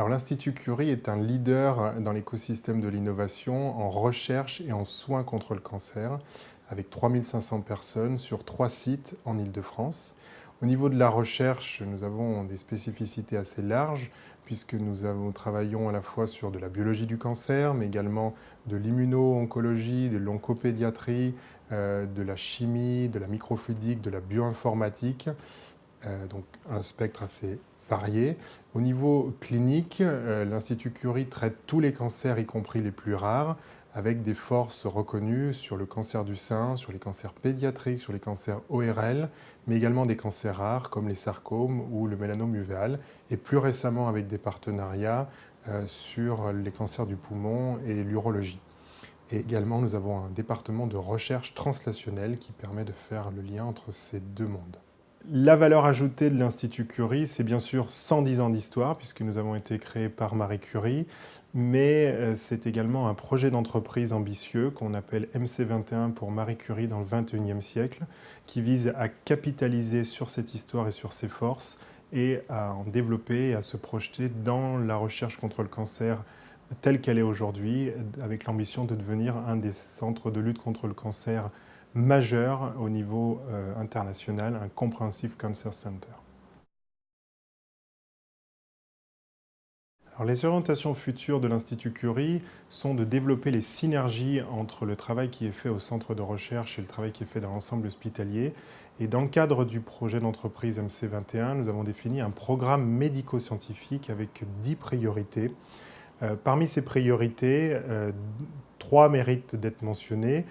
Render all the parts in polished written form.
Alors l'Institut Curie est un leader dans l'écosystème de l'innovation en recherche et en soins contre le cancer, avec 3500 personnes sur 3 sites en Île-de-France. Au niveau de la recherche, nous avons des spécificités assez larges, puisque nous travaillons à la fois sur de la biologie du cancer, mais également de l'immuno-oncologie, de l'oncopédiatrie, de la chimie, de la microfluidique, de la bioinformatique, donc un spectre assez varié. Au niveau clinique, l'Institut Curie traite tous les cancers, y compris les plus rares, avec des forces reconnues sur le cancer du sein, sur les cancers pédiatriques, sur les cancers ORL, mais également des cancers rares comme les sarcomes ou le mélanome uvéal, et plus récemment avec des partenariats sur les cancers du poumon et l'urologie. Et également, nous avons un département de recherche translationnelle qui permet de faire le lien entre ces deux mondes. La valeur ajoutée de l'Institut Curie, c'est bien sûr 110 ans d'histoire, puisque nous avons été créés par Marie Curie, mais c'est également un projet d'entreprise ambitieux qu'on appelle MC21 pour Marie Curie dans le XXIe siècle, qui vise à capitaliser sur cette histoire et sur ses forces, et à en développer et à se projeter dans la recherche contre le cancer telle qu'elle est aujourd'hui, avec l'ambition de devenir un des centres de lutte contre le cancer majeur au niveau international, un Comprehensive Cancer Center. Alors, les orientations futures de l'Institut Curie sont de développer les synergies entre le travail qui est fait au centre de recherche et le travail qui est fait dans l'ensemble hospitalier. Et dans le cadre du projet d'entreprise MC21, nous avons défini un programme médico-scientifique avec 10 priorités. Parmi ces priorités, 3 méritent d'être mentionnées.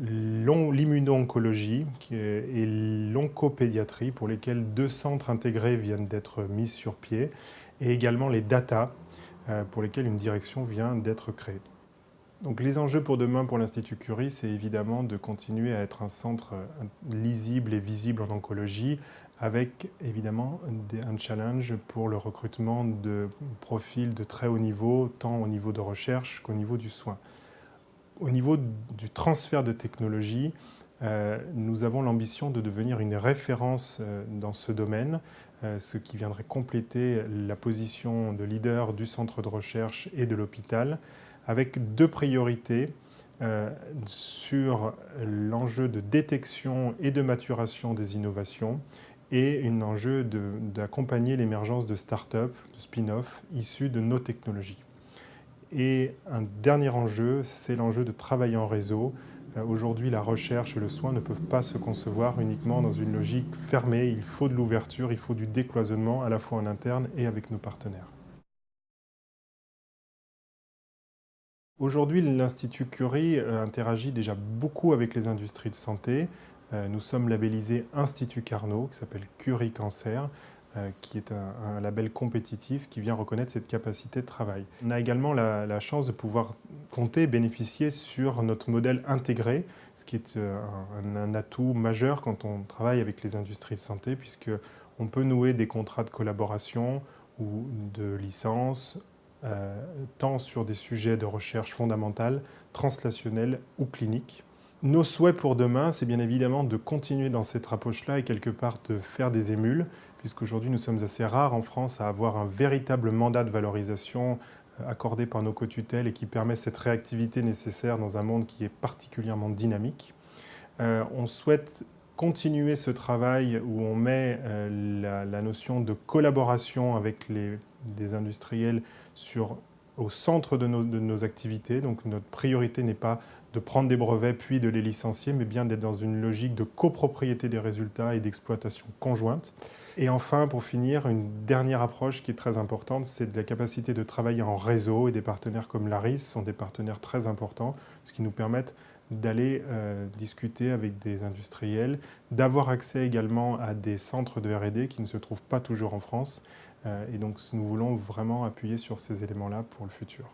L'immuno-oncologie et l'oncopédiatrie, pour lesquels 2 centres intégrés viennent d'être mis sur pied, et également les data, pour lesquels une direction vient d'être créée. Donc les enjeux pour demain pour l'Institut Curie, c'est évidemment de continuer à être un centre lisible et visible en oncologie, avec évidemment un challenge pour le recrutement de profils de très haut niveau, tant au niveau de recherche qu'au niveau du soin. Au niveau du transfert de technologie, nous avons l'ambition de devenir une référence dans ce domaine, ce qui viendrait compléter la position de leader du centre de recherche et de l'hôpital, avec 2 priorités sur l'enjeu de détection et de maturation des innovations et un enjeu d'accompagner l'émergence de start-up, de spin-off issus de nos technologies. Et un dernier enjeu, c'est l'enjeu de travailler en réseau. Aujourd'hui, la recherche et le soin ne peuvent pas se concevoir uniquement dans une logique fermée. Il faut de l'ouverture, il faut du décloisonnement, à la fois en interne et avec nos partenaires. Aujourd'hui, l'Institut Curie interagit déjà beaucoup avec les industries de santé. Nous sommes labellisés Institut Carnot, qui s'appelle Curie Cancer, qui est un label compétitif qui vient reconnaître cette capacité de travail. On a également la chance de pouvoir compter et bénéficier sur notre modèle intégré, ce qui est un atout majeur quand on travaille avec les industries de santé, puisqu'on peut nouer des contrats de collaboration ou de licence, tant sur des sujets de recherche fondamentale, translationnelle ou clinique. Nos souhaits pour demain, c'est bien évidemment de continuer dans cette approche-là et quelque part de faire des émules, puisqu'aujourd'hui nous sommes assez rares en France à avoir un véritable mandat de valorisation accordé par nos co-tutelles et qui permet cette réactivité nécessaire dans un monde qui est particulièrement dynamique. On souhaite continuer ce travail où on met la notion de collaboration avec des industriels au centre de nos activités. Donc notre priorité n'est pas de prendre des brevets puis de les licencier, mais bien d'être dans une logique de copropriété des résultats et d'exploitation conjointe. Et enfin, pour finir, une dernière approche qui est très importante, c'est de la capacité de travailler en réseau, et des partenaires comme l'ARIS sont des partenaires très importants, ce qui nous permettent d'aller discuter avec des industriels, d'avoir accès également à des centres de R&D qui ne se trouvent pas toujours en France. Et donc nous voulons vraiment appuyer sur ces éléments-là pour le futur.